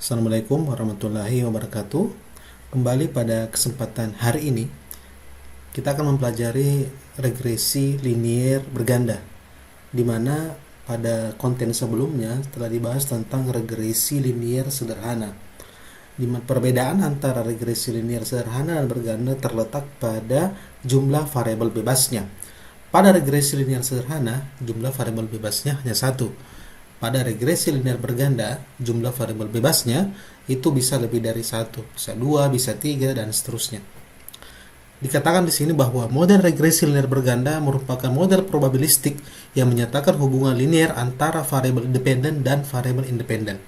Assalamualaikum warahmatullahi wabarakatuh. Kembali pada kesempatan hari ini, kita akan mempelajari regresi linier berganda, di mana pada konten sebelumnya telah dibahas tentang regresi linier sederhana. Di mana perbedaan antara regresi linier sederhana dan berganda terletak pada jumlah variabel bebasnya. Pada regresi linier sederhana, jumlah variabel bebasnya hanya satu. Pada regresi linear berganda, jumlah variabel bebasnya itu bisa lebih dari satu, bisa dua, bisa tiga, dan seterusnya. Dikatakan di sini bahwa model regresi linear berganda merupakan model probabilistik yang menyatakan hubungan linear antara variabel dependen dan variabel independen,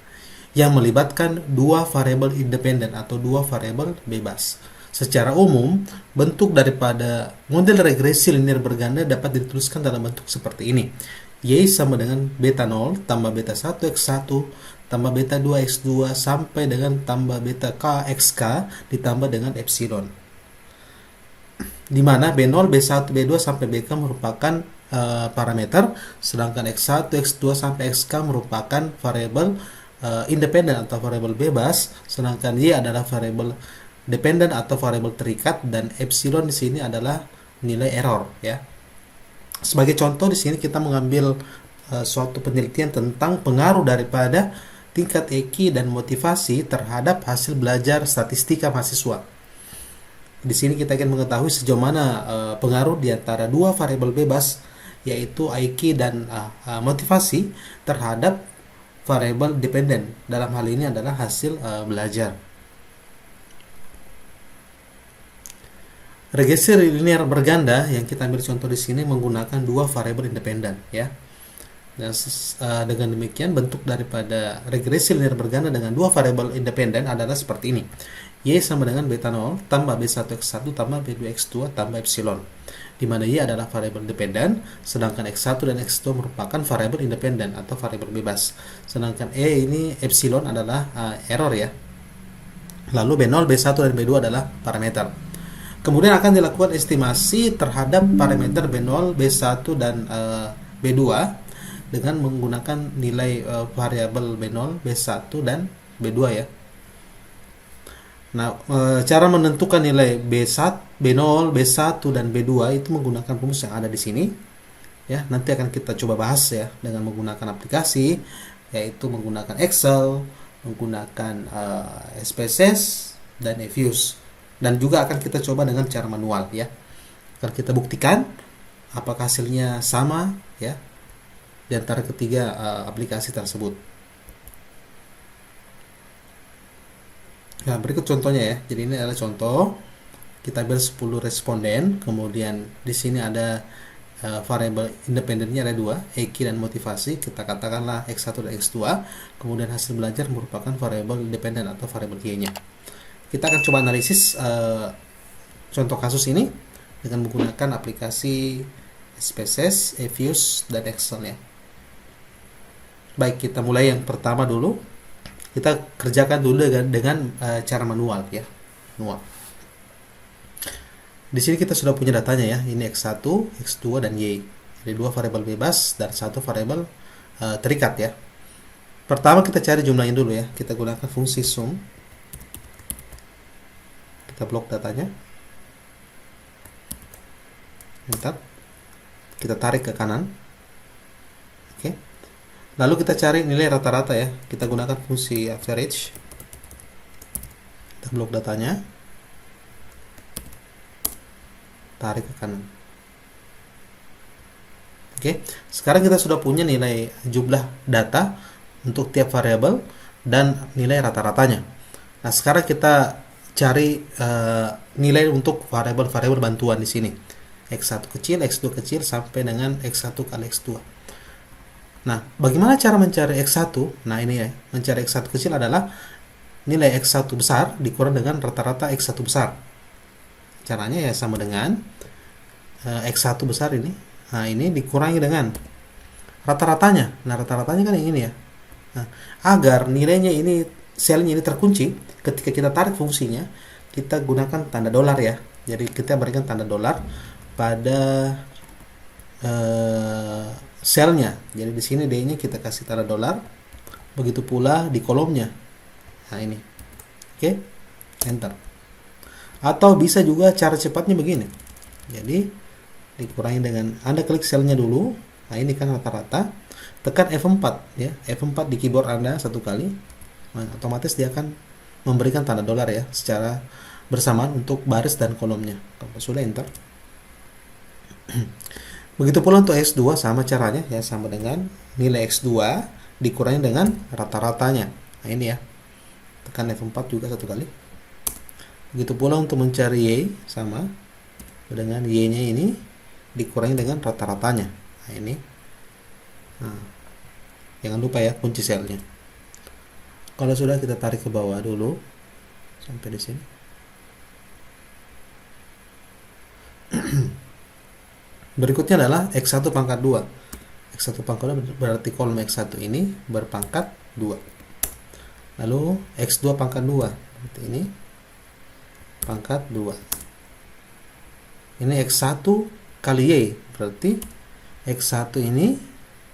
yang melibatkan dua variabel independen atau dua variabel bebas. Secara umum, bentuk daripada model regresi linear berganda dapat dituliskan dalam bentuk seperti ini. Y sama dengan beta 0 tambah beta 1 X1 tambah beta 2 X2 sampai dengan tambah beta K XK ditambah dengan epsilon. Di mana B0, B1, B2 sampai BK merupakan parameter, sedangkan X1, X2 sampai XK merupakan variabel independen atau variabel bebas, sedangkan Y adalah variabel dependen atau variabel terikat, dan epsilon di sini adalah nilai error ya. Sebagai contoh di sini kita mengambil suatu penelitian tentang pengaruh daripada tingkat EQ dan motivasi terhadap hasil belajar statistika mahasiswa. Di sini kita akan mengetahui sejauh mana pengaruh di antara dua variabel bebas, yaitu IQ dan motivasi terhadap variabel dependen. Dalam hal ini adalah hasil belajar. Regresi linear berganda yang kita ambil contoh di sini menggunakan dua variabel independen ya. Dan dengan demikian bentuk daripada regresi linear berganda dengan dua variabel independen adalah seperti ini. Y sama dengan beta 0 tambah B1 X1 tambah B2 X2 tambah epsilon. Di mana Y adalah variabel dependen, sedangkan X1 dan X2 merupakan variabel independen atau variabel bebas. Sedangkan ini epsilon adalah error ya. Lalu B0, B1 dan B2 adalah parameter. Kemudian akan dilakukan estimasi terhadap parameter B0, B1, dan B2 dengan menggunakan nilai variabel B0, B1, dan B2 ya. Nah, cara menentukan nilai B1, B0, B1, dan B2 itu menggunakan rumus yang ada di sini. Ya, nanti akan kita coba bahas ya dengan menggunakan aplikasi, yaitu menggunakan Excel, menggunakan SPSS, dan Evius. Dan juga akan kita coba dengan cara manual ya. Akan kita buktikan apakah hasilnya sama ya di antara ketiga aplikasi tersebut. Nah, berikut contohnya ya. Jadi ini adalah contoh. Kita ambil 10 responden, kemudian di sini ada variabel independennya ada dua, EQ dan motivasi. Kita katakanlah X1 dan X2. Kemudian hasil belajar merupakan variabel independen atau variabel Y-nya. Kita akan coba analisis contoh kasus ini dengan menggunakan aplikasi SPSS, Evius, dan Excel ya. Baik, kita mulai yang pertama dulu. Kita kerjakan dulu dengan cara manual ya. Manual. Di sini kita sudah punya datanya ya. Ini X1, X2, dan Y. Jadi dua variabel bebas dan satu variabel terikat ya. Pertama kita cari jumlahnya dulu ya. Kita gunakan fungsi sum. Kita blok datanya, enter, kita tarik ke kanan. Oke. Lalu kita cari nilai rata-rata ya. Kita gunakan fungsi average. Kita blok datanya, tarik ke kanan. Oke. Sekarang kita sudah punya nilai jumlah data untuk tiap variabel dan nilai rata-ratanya. Nah, sekarang kita cari nilai untuk variabel-variabel bantuan di sini. X1 kecil, X2 kecil sampai dengan X1 kali X2. Nah, bagaimana cara mencari X1? Nah, ini ya, mencari X1 kecil adalah nilai X1 besar dikurang dengan rata-rata X1 besar. Caranya ya sama dengan X1 besar ini. Nah, ini dikurangi dengan rata-ratanya. Nah, rata-ratanya kan yang ini ya. Nah, agar nilainya ini, selnya ini terkunci, ketika kita tarik fungsinya, kita gunakan tanda dolar ya. Jadi kita berikan tanda dolar pada selnya. Jadi di sini D-nya kita kasih tanda dolar. Begitu pula di kolomnya. Nah ini, oke, enter. Atau bisa juga cara cepatnya begini. Jadi dikurangi dengan Anda klik selnya dulu. Nah ini kan rata-rata. Tekan F4 ya, F4 di keyboard Anda satu kali. Nah, otomatis dia akan memberikan tanda dolar ya secara bersamaan untuk baris dan kolomnya. Kalau sudah enter. Begitu pula untuk X2 sama caranya ya, sama dengan nilai X2 dikurangi dengan rata-ratanya. Nah ini ya, tekan F4 juga satu kali. Begitu pula untuk mencari Y, sama dengan Y nya ini dikurangi dengan rata-ratanya. Nah ini, nah, jangan lupa ya kunci selnya. Kalau sudah, kita tarik ke bawah dulu sampai di sini. Berikutnya adalah X1 pangkat 2. X1 pangkat 2 berarti kolom X1 ini berpangkat 2. Lalu X2 pangkat 2 berarti ini pangkat 2. Ini X1 kali Y berarti X1 ini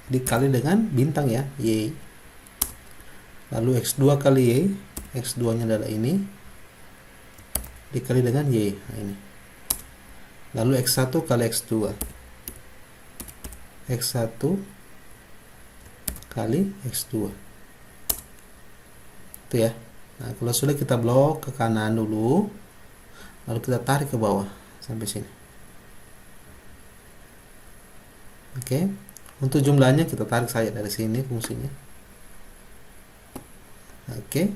dikali dengan bintang ya, Y. Lalu X2 kali Y, X2 nya adalah ini dikali dengan Y. Nah ini. Lalu X1 kali X2, X1 kali X2 itu ya. Nah kalau sudah, kita blok ke kanan dulu, lalu kita tarik ke bawah sampai sini. Oke, untuk jumlahnya kita tarik saja dari sini fungsinya. Oke,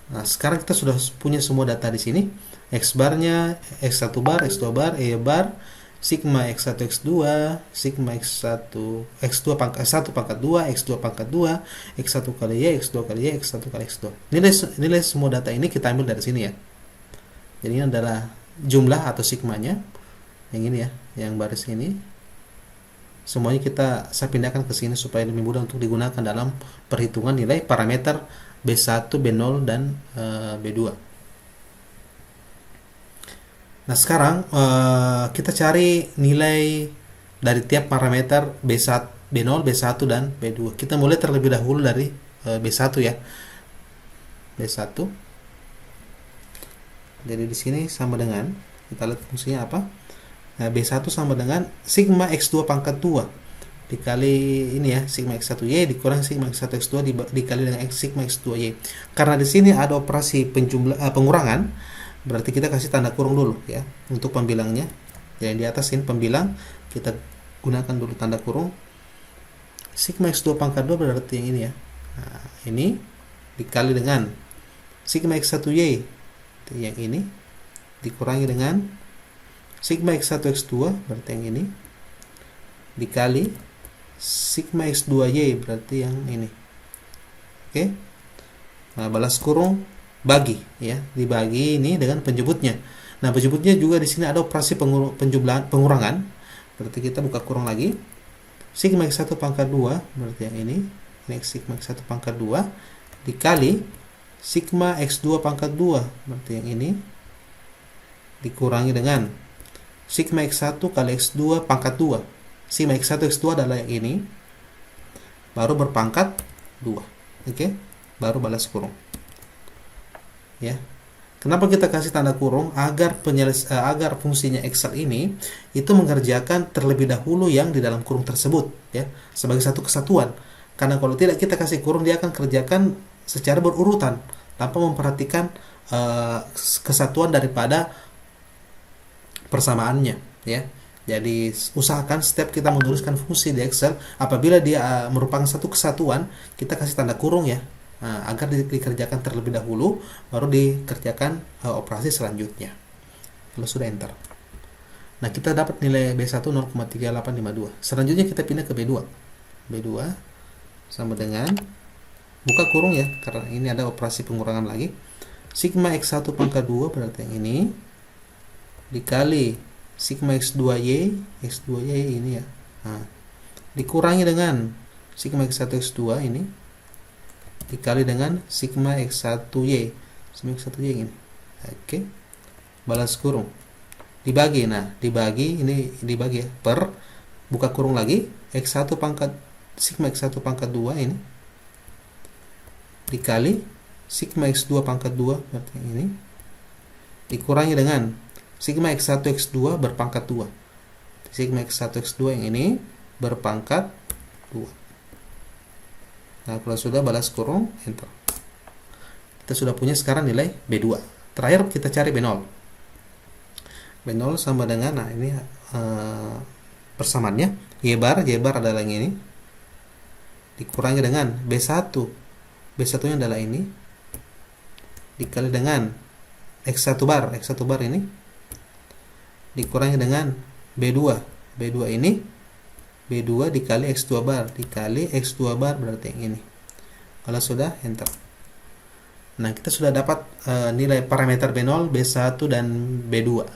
nah sekarang kita sudah punya semua data di sini. X barnya, X1 bar, X2 bar, Y bar, sigma X1 X2, sigma X1 X2 pangkat 1 pangkat 2, X2 pangkat 2, X1 kali Y, X2 kali Y, X1 kali X2. Nilai semua data ini kita ambil dari sini ya. Jadi ini adalah jumlah atau sigmanya. Yang ini ya, yang baris ini. Semuanya saya pindahkan ke sini supaya lebih mudah untuk digunakan dalam perhitungan nilai parameter B1, B0 dan B2. Nah sekarang kita cari nilai dari tiap parameter B1, B0, B1 dan B2. Kita mulai terlebih dahulu dari B1 ya. B1. Jadi di sini sama dengan, kita lihat fungsinya apa. Nah, B1 sama dengan sigma X2 pangkat 2 dikali ini ya, sigma X1Y dikurang sigma X1 X2 dikali dengan sigma X2Y. Karena di sini ada operasi pengurangan, berarti kita kasih tanda kurung dulu ya untuk pembilangnya. Yang di atas ini pembilang, kita gunakan dulu tanda kurung. Sigma X2 pangkat 2 berarti yang ini ya. Nah, ini dikali dengan sigma X1Y, yang ini dikurangi dengan sigma X1 X2 berarti yang ini dikali sigma X2Y berarti yang ini. Oke. Nah, balas kurung bagi ya, dibagi ini dengan penjemputnya. Nah, penjemputnya juga di sini ada operasi pengurangan. Berarti kita buka kurung lagi. Sigma X1 pangkat 2 berarti yang ini sigma X1 pangkat 2 dikali sigma X2 pangkat 2 berarti yang ini dikurangi dengan sigma X1 kali X2 pangkat 2. Sigma X1 X2 adalah yang ini, baru berpangkat 2. Oke, baru balas kurung. Ya. Kenapa kita kasih tanda kurung? Agar fungsinya Excel ini itu mengerjakan terlebih dahulu yang di dalam kurung tersebut ya, sebagai satu kesatuan. Karena kalau tidak kita kasih kurung, dia akan kerjakan secara berurutan tanpa memperhatikan kesatuan daripada persamaannya ya. Jadi usahakan setiap kita menuliskan fungsi di Excel, apabila dia merupakan satu kesatuan, kita kasih tanda kurung ya. Nah, agar dikerjakan terlebih dahulu, baru dikerjakan operasi selanjutnya. Kalau sudah enter. Nah, kita dapat nilai B1 0,3852. Selanjutnya kita pindah ke B2. B2 sama dengan, buka kurung ya, karena ini ada operasi pengurangan lagi. Sigma X1 pangkat 2 berarti yang ini dikali sigma X2Y, X2Y ini ya. Nah, dikurangi dengan sigma X1 X2 ini dikali dengan sigma X1Y, sigma X1Y ini. Oke, balas kurung, dibagi. Nah, dibagi ini, dibagi ya per, buka kurung lagi, sigma X1 pangkat 2 ini dikali sigma X2 pangkat 2 berarti yang ini dikurangi dengan sigma X1 X2 berpangkat 2. Sigma X1 X2 yang ini berpangkat 2. Nah, kalau sudah balas kurung, enter. Kita sudah punya sekarang nilai B2. Terakhir kita cari B0. B0 sama dengan, nah ini persamaannya, Y bar adalah yang ini, dikurangi dengan B1. B1 nya adalah ini, dikali dengan X1 bar ini, dikurangi dengan B2 ini, B2 dikali X2 bar, berarti yang ini. Kalau sudah, enter. Nah, kita sudah dapat nilai parameter B0, B1, dan B2.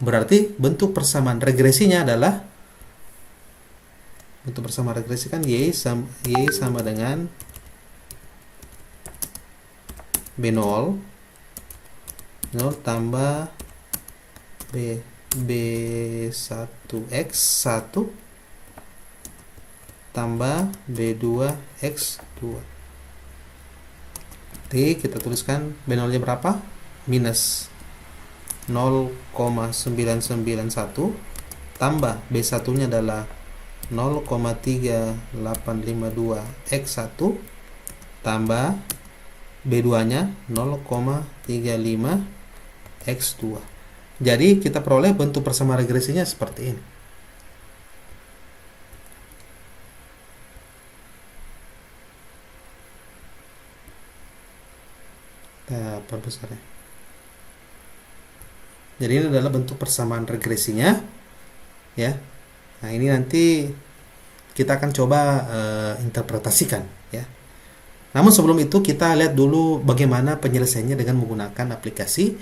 Berarti bentuk persamaan regresinya adalah, bentuk persamaan regresi kan Y sama dengan B0 tambah B1X1 tambah B2X2. Jadi kita tuliskan B0 nya berapa? Minus 0,991 tambah B1 nya adalah 0,3852 X1 tambah B2 nya 0,35 X2. Jadi kita peroleh bentuk persamaan regresinya seperti ini. Kita perbesar ya. Jadi ini adalah bentuk persamaan regresinya ya. Nah, ini nanti kita akan coba interpretasikan ya. Namun sebelum itu kita lihat dulu bagaimana penyelesaiannya dengan menggunakan aplikasi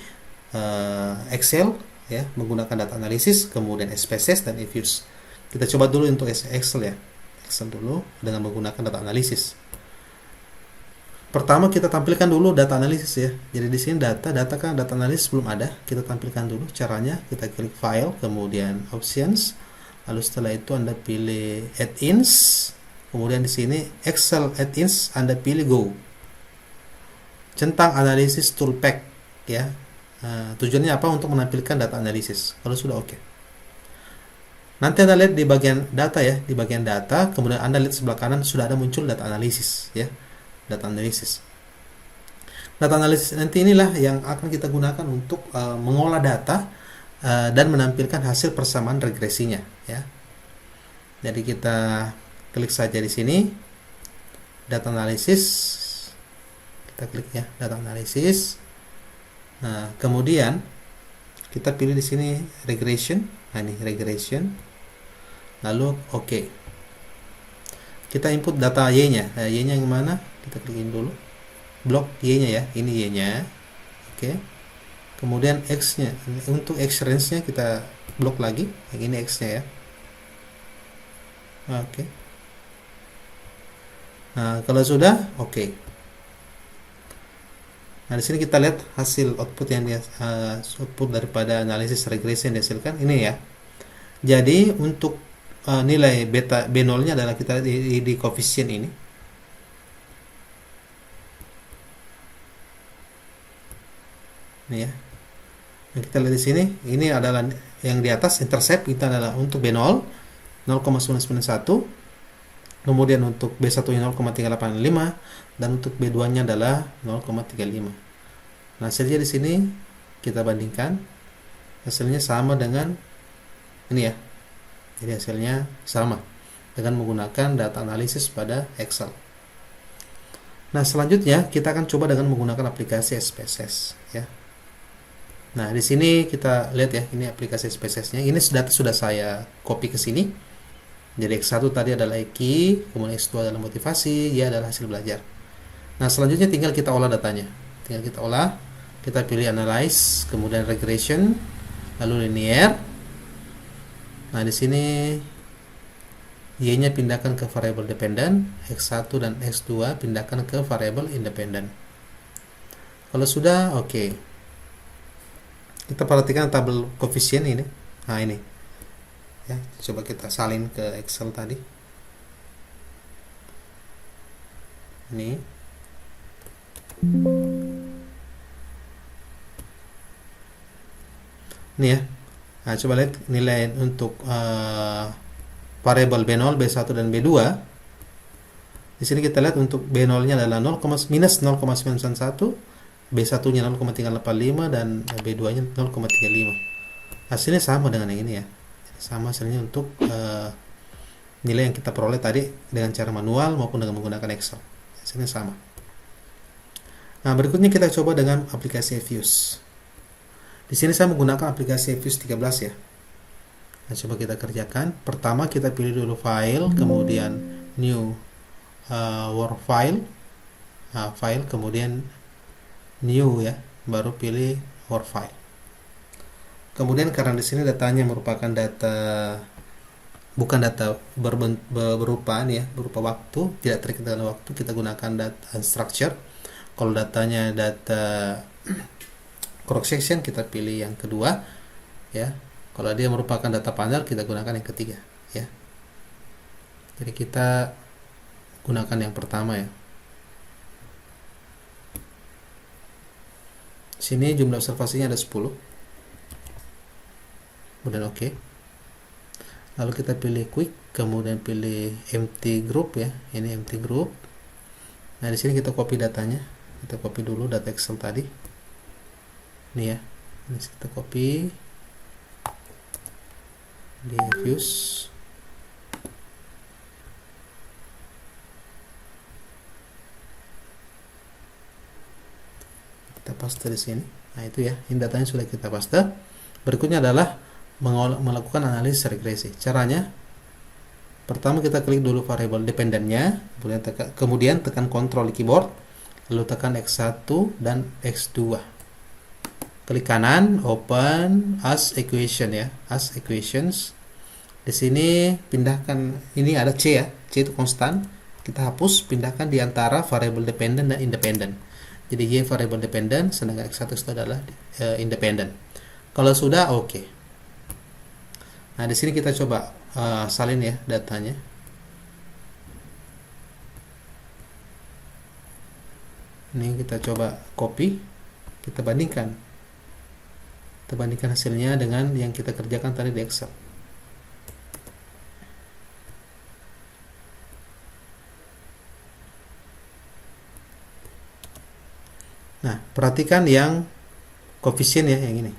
Excel ya, menggunakan data analisis, kemudian SPSS dan EViews. Kita coba dulu untuk Excel ya. Excel dulu dengan menggunakan data analisis. Pertama kita tampilkan dulu data analisis ya. Jadi di sini data kan data analisis belum ada. Kita tampilkan dulu caranya. Kita klik file, kemudian options. Lalu setelah itu Anda pilih add-ins. Kemudian di sini Excel add-ins Anda pilih go. Centang analisis toolpack ya. Tujuannya apa? Untuk menampilkan data analisis. Kalau sudah oke. Nanti Anda lihat di bagian data ya, di bagian data, kemudian Anda lihat sebelah kanan sudah ada muncul data analisis ya. Data analisis nanti inilah yang akan kita gunakan untuk mengolah data dan menampilkan hasil persamaan regresinya ya. Jadi kita klik saja di sini data analisis, kita klik ya data analisis. Nah, kemudian kita pilih di sini regression. Nah, ini regression, lalu oke. Kita input data Y-nya. Nah, Y-nya yang mana? Kita klikin dulu. Blok Y-nya ya. Ini Y-nya. Oke. Kemudian X-nya. Untuk X range-nya kita blok lagi. Yang ini X-nya ya. Oke. Nah, kalau sudah, oke. Nah, di sini kita lihat hasil output yang output daripada analisis regresi yang dihasilkan ini ya. Jadi untuk nilai beta B0 nya adalah kita lihat di koefisien ini. Ini ya. Nah, kita lihat di sini, ini adalah yang di atas intercept kita adalah untuk B0 0,991. Kemudian untuk B1 nya 0,385 dan untuk B2 nya adalah 0,35. Nah, hasilnya di sini kita bandingkan. Hasilnya sama dengan ini ya. Jadi hasilnya sama dengan menggunakan data analisis pada Excel. Nah, selanjutnya kita akan coba dengan menggunakan aplikasi SPSS ya. Nah, di sini kita lihat ya, ini aplikasi SPSS-nya. Ini data sudah saya copy ke sini. Jadi X1 tadi adalah key, kemudian X2 adalah motivasi, Y adalah hasil belajar. Nah, selanjutnya tinggal kita olah datanya. Tinggal kita olah, kita pilih analyze, kemudian regression, lalu linear. Nah, di sini Y-nya pindahkan ke variable dependent, X1 dan X2 pindahkan ke variable independent. Kalau sudah, oke. Kita perhatikan tabel koefisien ini. Nah, ini. Ya, coba kita salin ke Excel tadi. Ini. Ini ya. Nah, coba lihat nilai untuk variabel B0, B1 dan B2. Di sini kita lihat untuk B0-nya adalah minus 0,991, B1-nya 0,385 dan B2-nya 0,35. Hasilnya sama dengan yang ini ya. Sama hasilnya untuk nilai yang kita peroleh tadi dengan cara manual maupun dengan menggunakan Excel. Hasilnya sama. Nah, berikutnya kita coba dengan aplikasi Fuse. Di sini saya menggunakan aplikasi Fuse 13 ya. Nah, coba kita kerjakan. Pertama kita pilih dulu file, kemudian new Word file, file, kemudian new ya, baru pilih Word file. Kemudian karena di sini datanya merupakan data, bukan data berupa nih ya, berupa waktu, tidak terikat dengan waktu, kita gunakan data unstructured. Kalau datanya data cross section, kita pilih yang kedua ya. Kalau dia merupakan data panel, kita gunakan yang ketiga ya. Jadi kita gunakan yang pertama ya. Sini jumlah observasinya ada 10. Kemudian oke. Lalu kita pilih quick, kemudian pilih empty group ya. Ini empty group. Nah, di sini kita copy datanya. Kita copy dulu data Excel tadi. Ini ya. Ini kita copy di Fuse. Kita paste di sini. Nah, itu ya, ini datanya sudah kita paste. Berikutnya adalah melakukan analisis regresi. Caranya, pertama kita klik dulu variabel dependennya, kemudian tekan Ctrl di keyboard, lalu tekan X1 dan X2. Klik kanan, open as equation ya, as equations. Di sini pindahkan, ini ada C ya, C itu konstan. Kita hapus, pindahkan di antara variabel dependent dan independent. Jadi Y variable dependent, sedangkan X1 itu adalah independent. Kalau sudah, oke. Nah, di sini kita coba salin ya datanya. Ini kita coba copy, kita bandingkan. Kita bandingkan hasilnya dengan yang kita kerjakan tadi di Excel. Nah, perhatikan yang koefisien ya, yang ini.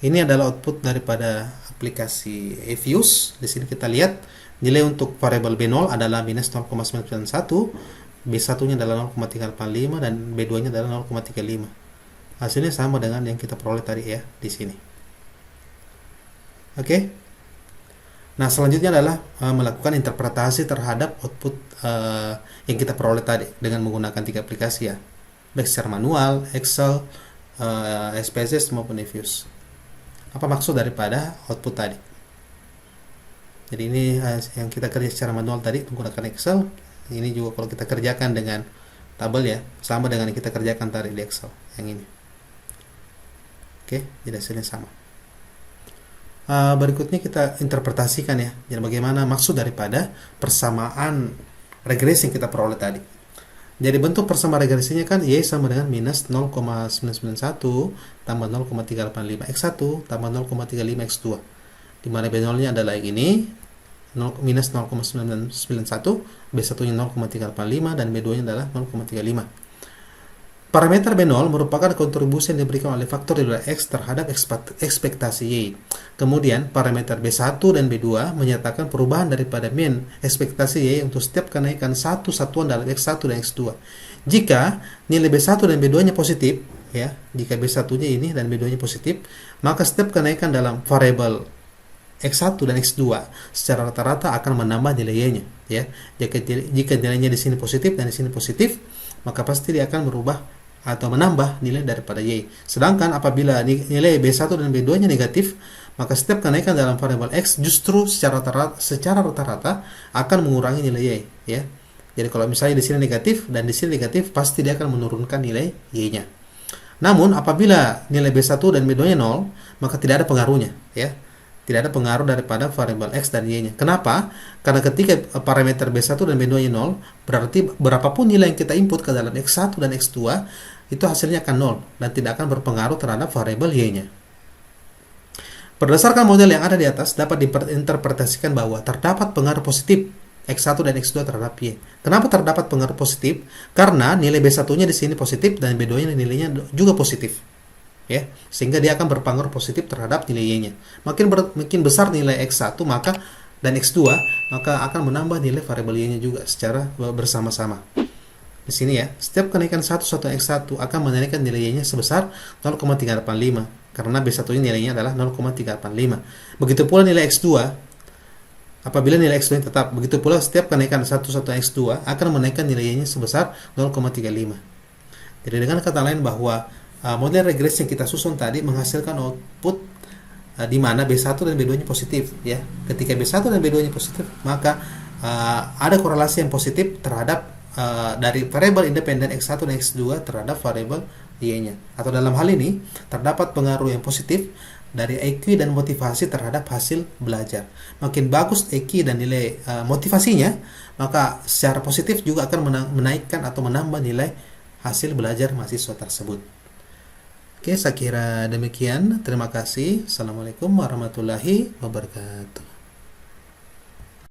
Ini adalah output daripada aplikasi Fuse. Di sini kita lihat nilai untuk variabel B0 adalah minus 0,991, B1-nya adalah 0,385 dan B2-nya adalah 0,35. Hasilnya sama dengan yang kita peroleh tadi ya di sini. Oke. Nah, selanjutnya adalah melakukan interpretasi terhadap output yang kita peroleh tadi dengan menggunakan 3 aplikasi ya. Baik secara manual, Excel, SPSS maupun Fuse. Apa maksud daripada output tadi? Jadi ini yang kita kerja secara manual tadi menggunakan Excel. Ini juga kalau kita kerjakan dengan tabel ya, sama dengan yang kita kerjakan tadi di Excel yang ini. Oke, jadi hasilnya sama. Berikutnya kita interpretasikan ya, jadi bagaimana maksud daripada persamaan regresi yang kita peroleh tadi. Jadi bentuk persamaan regresinya kan Y sama dengan minus 0,991 tambah 0,385 X1 tambah 0,35 X2, dimana B0 nya adalah yang ini minus 0,991, B1 nya 0,385 dan B2 nya adalah 0,35. Parameter B0 merupakan kontribusi yang diberikan oleh faktor di luar X terhadap ekspektasi Y. Kemudian parameter B1 dan B2 menyatakan perubahan daripada mean ekspektasi Y untuk setiap kenaikan satu satuan dalam X1 dan X2. Jika nilai B1 dan B2 nya positif, ya, jika B1 nya ini dan B2 nya positif, maka setiap kenaikan dalam variabel X1 dan X2 secara rata-rata akan menambah nilai Y-nya, ya. Jika nilainya di sini positif dan di sini positif, maka pasti dia akan merubah atau menambah nilai daripada Y. Sedangkan apabila nilai B1 dan B2 nya negatif, maka setiap kenaikan dalam variabel X justru secara rata-rata akan mengurangi nilai Y, ya. Jadi kalau misalnya di sini negatif dan di sini negatif, pasti dia akan menurunkan nilai Y-nya. Namun apabila nilai B1 dan B2 nya 0, maka tidak ada pengaruhnya, ya. Tidak ada pengaruh daripada variabel X dan Y-nya. Kenapa? Karena ketika parameter B1 dan B2-nya 0, berarti berapapun nilai yang kita input ke dalam X1 dan X2, itu hasilnya akan 0 dan tidak akan berpengaruh terhadap variabel Y-nya. Berdasarkan model yang ada di atas, dapat diinterpretasikan bahwa terdapat pengaruh positif X1 dan X2 terhadap Y. Kenapa terdapat pengaruh positif? Karena nilai B1-nya di sini positif dan B2-nya nilainya juga positif. Ya, sehingga dia akan berpengaruh positif terhadap nilai Y-nya. Makin besar nilai X1 dan X2, maka akan menambah nilai variabel Y-nya juga secara bersama-sama. Di sini ya, setiap kenaikan 1 X1 akan menaikkan nilai Y-nya sebesar 0,385 karena B1-nya nilainya adalah 0,385. Begitu pula nilai X2, apabila nilai X2 tetap, begitu pula setiap kenaikan 1 X2 akan menaikkan nilai Y-nya sebesar 0,35. Jadi dengan kata lain bahwa model regresi yang kita susun tadi menghasilkan output di mana B1 dan B2-nya positif ya. Ketika B1 dan B2-nya positif, maka ada korelasi yang positif terhadap dari variabel independen X1 dan X2 terhadap variabel Y-nya. Atau dalam hal ini terdapat pengaruh yang positif dari EQ dan motivasi terhadap hasil belajar. Makin bagus EQ dan nilai motivasinya, maka secara positif juga akan menaikkan atau menambah nilai hasil belajar mahasiswa tersebut. Oke, saya kira demikian. Terima kasih. Assalamualaikum warahmatullahi wabarakatuh.